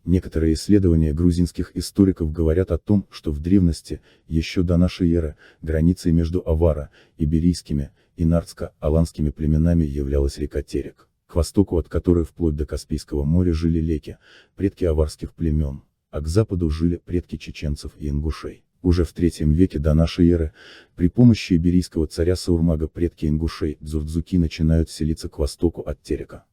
Некоторые исследования грузинских историков говорят о том, что в древности, еще до нашей эры, границей между аваро, иберийскими и нардско-аланскими племенами являлась река Терек, к востоку от которой вплоть до Каспийского моря жили леки, предки аварских племен, а к западу жили предки чеченцев и ингушей. Уже в III веке до нашей эры, при помощи иберийского царя Саурмага предки ингушей, дзурдзуки, начинают селиться к востоку от Терека.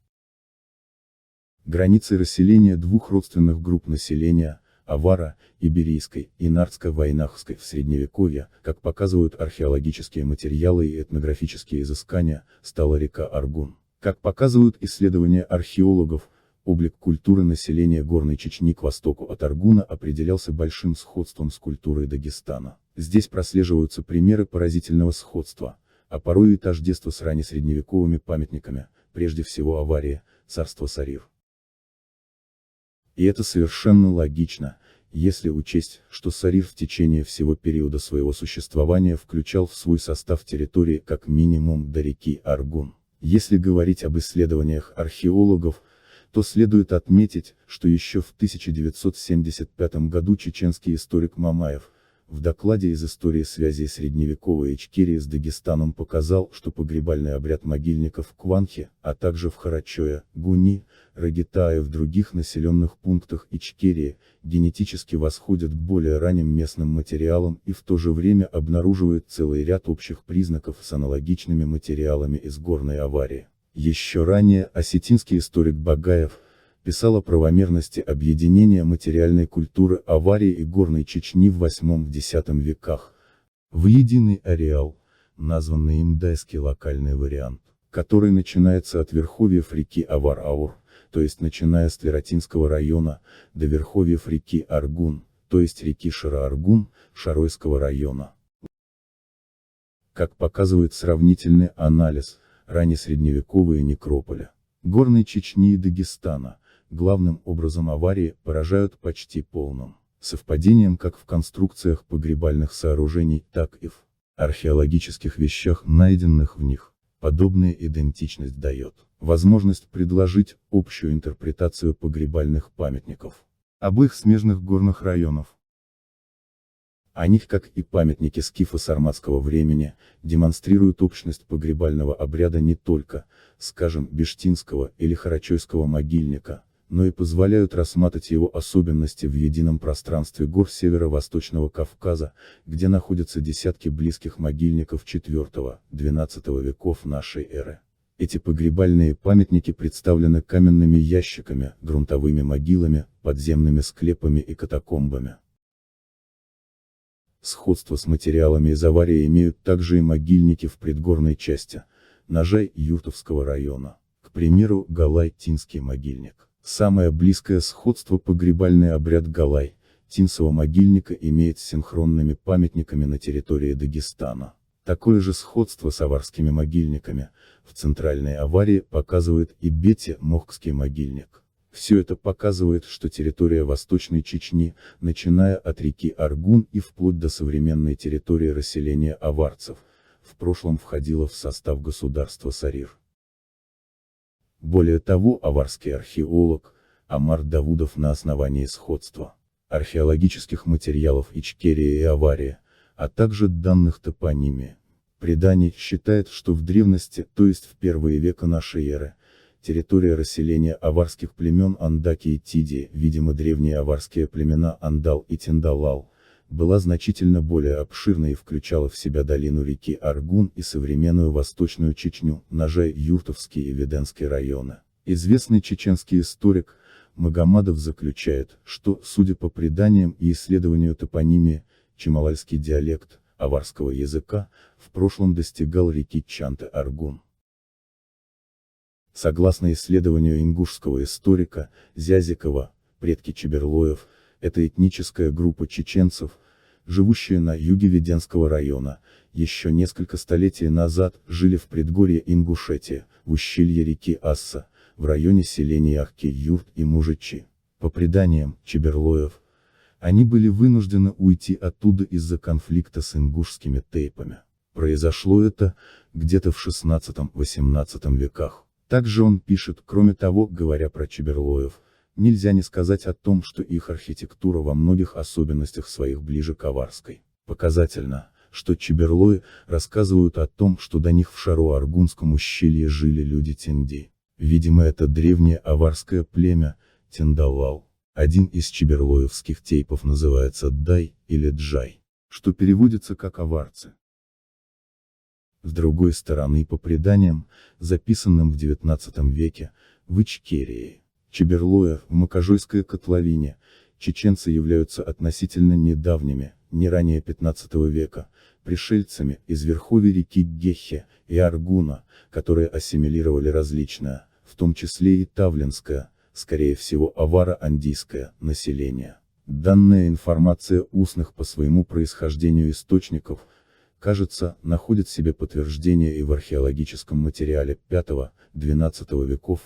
Границей расселения двух родственных групп населения, аваро, иберийской и нардско-вайнахской в Средневековье, как показывают археологические материалы и этнографические изыскания, стала река Аргун. Как показывают исследования археологов, облик культуры населения Горной Чечни к востоку от Аргуна определялся большим сходством с культурой Дагестана. Здесь прослеживаются примеры поразительного сходства, а порой и тождества с раннесредневековыми памятниками, прежде всего Аварии, царства Сарир. И это совершенно логично, если учесть, что Сарир в течение всего периода своего существования включал в свой состав территории как минимум до реки Аргун. Если говорить об исследованиях археологов, то следует отметить, что еще в 1975 году чеченский историк Мамаев, в докладе из истории связи средневековой Ичкерии с Дагестаном показал, что погребальный обряд могильников в Кванхе, а также в Харачое, Гуни, Рагитае и в других населенных пунктах Ичкерии, генетически восходит к более ранним местным материалам и в то же время обнаруживает целый ряд общих признаков с аналогичными материалами из горной Аварии. Еще ранее осетинский историк Багаев писал о правомерности объединения материальной культуры Аварии и Горной Чечни в VIII-X веках в единый ареал, названный им дайский локальный вариант, который начинается от верховьев реки Авар-Аур, то есть начиная с Твератинского района, до верховьев реки Аргун, то есть реки Шара-Аргун, Шаройского района. Как показывает сравнительный анализ, раннесредневековые некрополи Горной Чечни и Дагестана, главным образом Аварии, поражают почти полным совпадением как в конструкциях погребальных сооружений, так и в археологических вещах, найденных в них. Подобная идентичность дает возможность предложить общую интерпретацию погребальных памятников обоих смежных горных районов. Они, как и памятники скифо-сарматского времени, демонстрируют общность погребального обряда не только, скажем, бештинского или харачойского могильника, но и позволяют рассматривать его особенности в едином пространстве гор северо-восточного Кавказа, где находятся десятки близких могильников IV-XII веков нашей эры. Эти погребальные памятники представлены каменными ящиками, грунтовыми могилами, подземными склепами и катакомбами. Сходство с материалами из Аварии имеют также и могильники в предгорной части, Нажай-Юртовского района, к примеру, Галай-Тинский могильник. Самое близкое сходство погребальный обряд Галай-Тинского могильника имеет с синхронными памятниками на территории Дагестана. Такое же сходство с аварскими могильниками в центральной Аварии показывает и Бете-Мохкский могильник. Все это показывает, что территория Восточной Чечни, начиная от реки Аргун и вплоть до современной территории расселения аварцев, в прошлом входила в состав государства Сарир. Более того, аварский археолог Амар Давудов на основании сходства археологических материалов Ичкерии и Аварии, а также данных топонимии, преданий, считает, что в древности, то есть в первые века нашей эры, территория расселения аварских племен Андаки и Тиди, видимо древние аварские племена Андал и Тиндалал, была значительно более обширной и включала в себя долину реки Аргун и современную Восточную Чечню, Нажай-Юртовский и Веденский районы. Известный чеченский историк Магомадов заключает, что, судя по преданиям и исследованию топонимии, чемалальский диалект аварского языка в прошлом достигал реки Чанты-Аргун. Согласно исследованию ингушского историка Зязикова, предки чеберлоев – это этническая группа чеченцев, живущие на юге Веденского района, еще несколько столетий назад жили в предгорье Ингушетии, в ущелье реки Асса, в районе селений Ахки-Юрт и Мужичи. По преданиям чеберлоев, они были вынуждены уйти оттуда из-за конфликта с ингушскими тейпами. Произошло это где-то в XVI-XVIII веках. Также он пишет, кроме того, говоря про чеберлоев, нельзя не сказать о том, что их архитектура во многих особенностях своих ближе к аварской. Показательно, что чиберлои рассказывают о том, что до них в Шаро-Аргунском ущелье жили люди Тинди. Видимо, это древнее аварское племя, Тиндалал. Один из чиберлоевских тейпов называется Дай или Джай, что переводится как аварцы. С другой стороны, по преданиям, записанным в XIX веке, в Ичкерии, чиберлоя в Макожойской котловине, чеченцы являются относительно недавними, не ранее 15 века, пришельцами из верховья реки Гехе и Аргуна, которые ассимилировали различное, в том числе и тавлинское, скорее всего аваро-андийское, население. Данная информация устных по своему происхождению источников, кажется, находит себе подтверждение и в археологическом материале V-XII веков.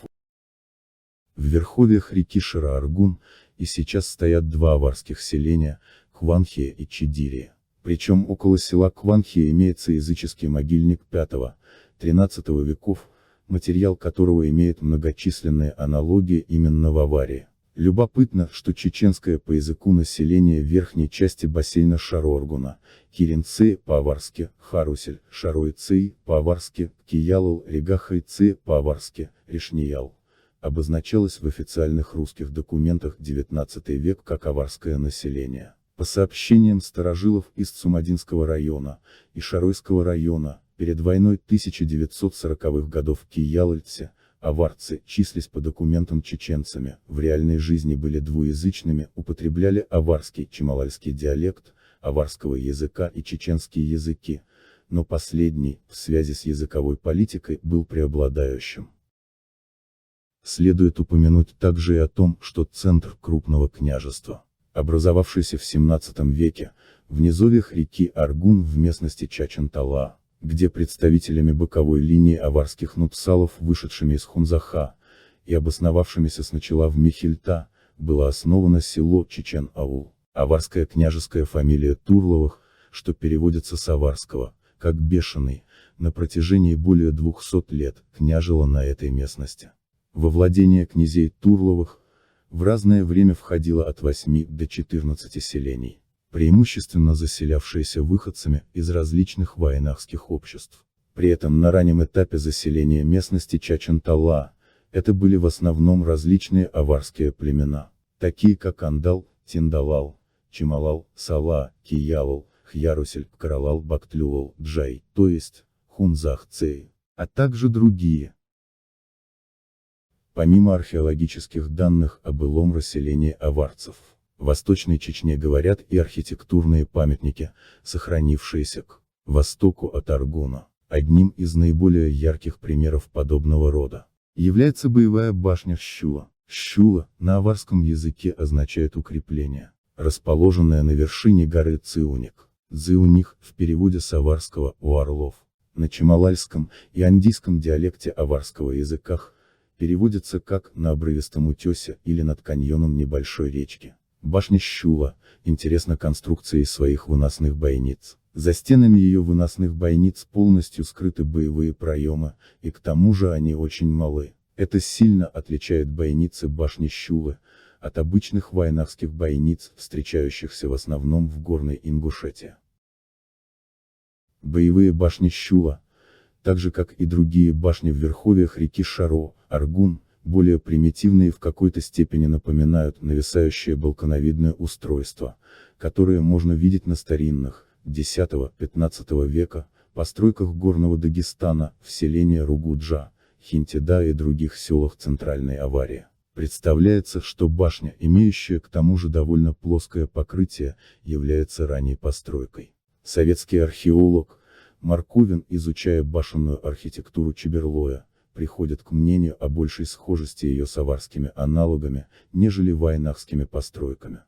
В верховьях реки Шаро-Аргун и сейчас стоят два аварских селения, Кванхия и Чидирия. Причем около села Кванхия имеется языческий могильник V-XIII веков, материал которого имеет многочисленные аналогии именно в аварии. Любопытно, что чеченское по языку население верхней части бассейна Шаро-Аргуна, Киринцы по-аварски, Харусель, Шароицей по-аварски, Киялал, Регахайцы по-аварски, Ришниял, обозначалось в официальных русских документах XIX век как аварское население. По сообщениям старожилов из Цумадинского района и Шаройского района, перед войной 1940-х годов в Киялальце, аварцы числились по документам чеченцами, в реальной жизни были двуязычными, употребляли аварский чемалальский диалект, аварского языка и чеченские языки, но последний, в связи с языковой политикой, был преобладающим. Следует упомянуть также и о том, что центр крупного княжества, образовавшийся в XVII веке, в низовьях реки Аргун в местности Чачантала, где представителями боковой линии аварских нупсалов, вышедшими из Хунзаха, и обосновавшимися сначала в Михельта, было основано село Чечен-Аул. Аварская княжеская фамилия Турловых, что переводится с аварского, как бешеный, на протяжении более 200 лет, княжила на этой местности. Во владение князей Турловых, в разное время входило от 8 до 14 селений, преимущественно заселявшиеся выходцами из различных вайнахских обществ. При этом на раннем этапе заселения местности Чачантала, это были в основном различные аварские племена, такие как Андал, Тиндалал, Чималал, Сала, Киялал, Хьярусель, Каралал, Бактлюлал, Джай, то есть, Хунзах-Цей, а также другие. Помимо археологических данных о былом расселении аварцев, в Восточной Чечне говорят и архитектурные памятники, сохранившиеся к востоку от Аргуна. Одним из наиболее ярких примеров подобного рода является боевая башня Щула. Щула, на аварском языке означает укрепление, расположенное на вершине горы Циуник. Цзиуних, в переводе с аварского «у орлов», на чемалальском и андийском диалекте аварского языках, переводится как «на обрывистом утесе» или «над каньоном небольшой речки». Башня Щула интересна конструкцией своих выносных бойниц. За стенами ее выносных бойниц полностью скрыты боевые проемы, и к тому же они очень малы. Это сильно отличает бойницы башни Щулы от обычных вайнахских бойниц, встречающихся в основном в горной Ингушетии. Боевые башни Щула, так же как и другие башни в верховьях реки Шаро, Аргун, более примитивные в какой-то степени напоминают нависающее балконовидное устройство, которое можно видеть на старинных, X-XV века, постройках горного Дагестана, в селении Ругуджа, Хинтида и других селах Центральной Аварии. Представляется, что башня, имеющая к тому же довольно плоское покрытие, является ранней постройкой. Советский археолог Марковин, изучая башенную архитектуру Чиберлоя, приходит к мнению о большей схожести ее с аварскими аналогами, нежели вайнахскими постройками.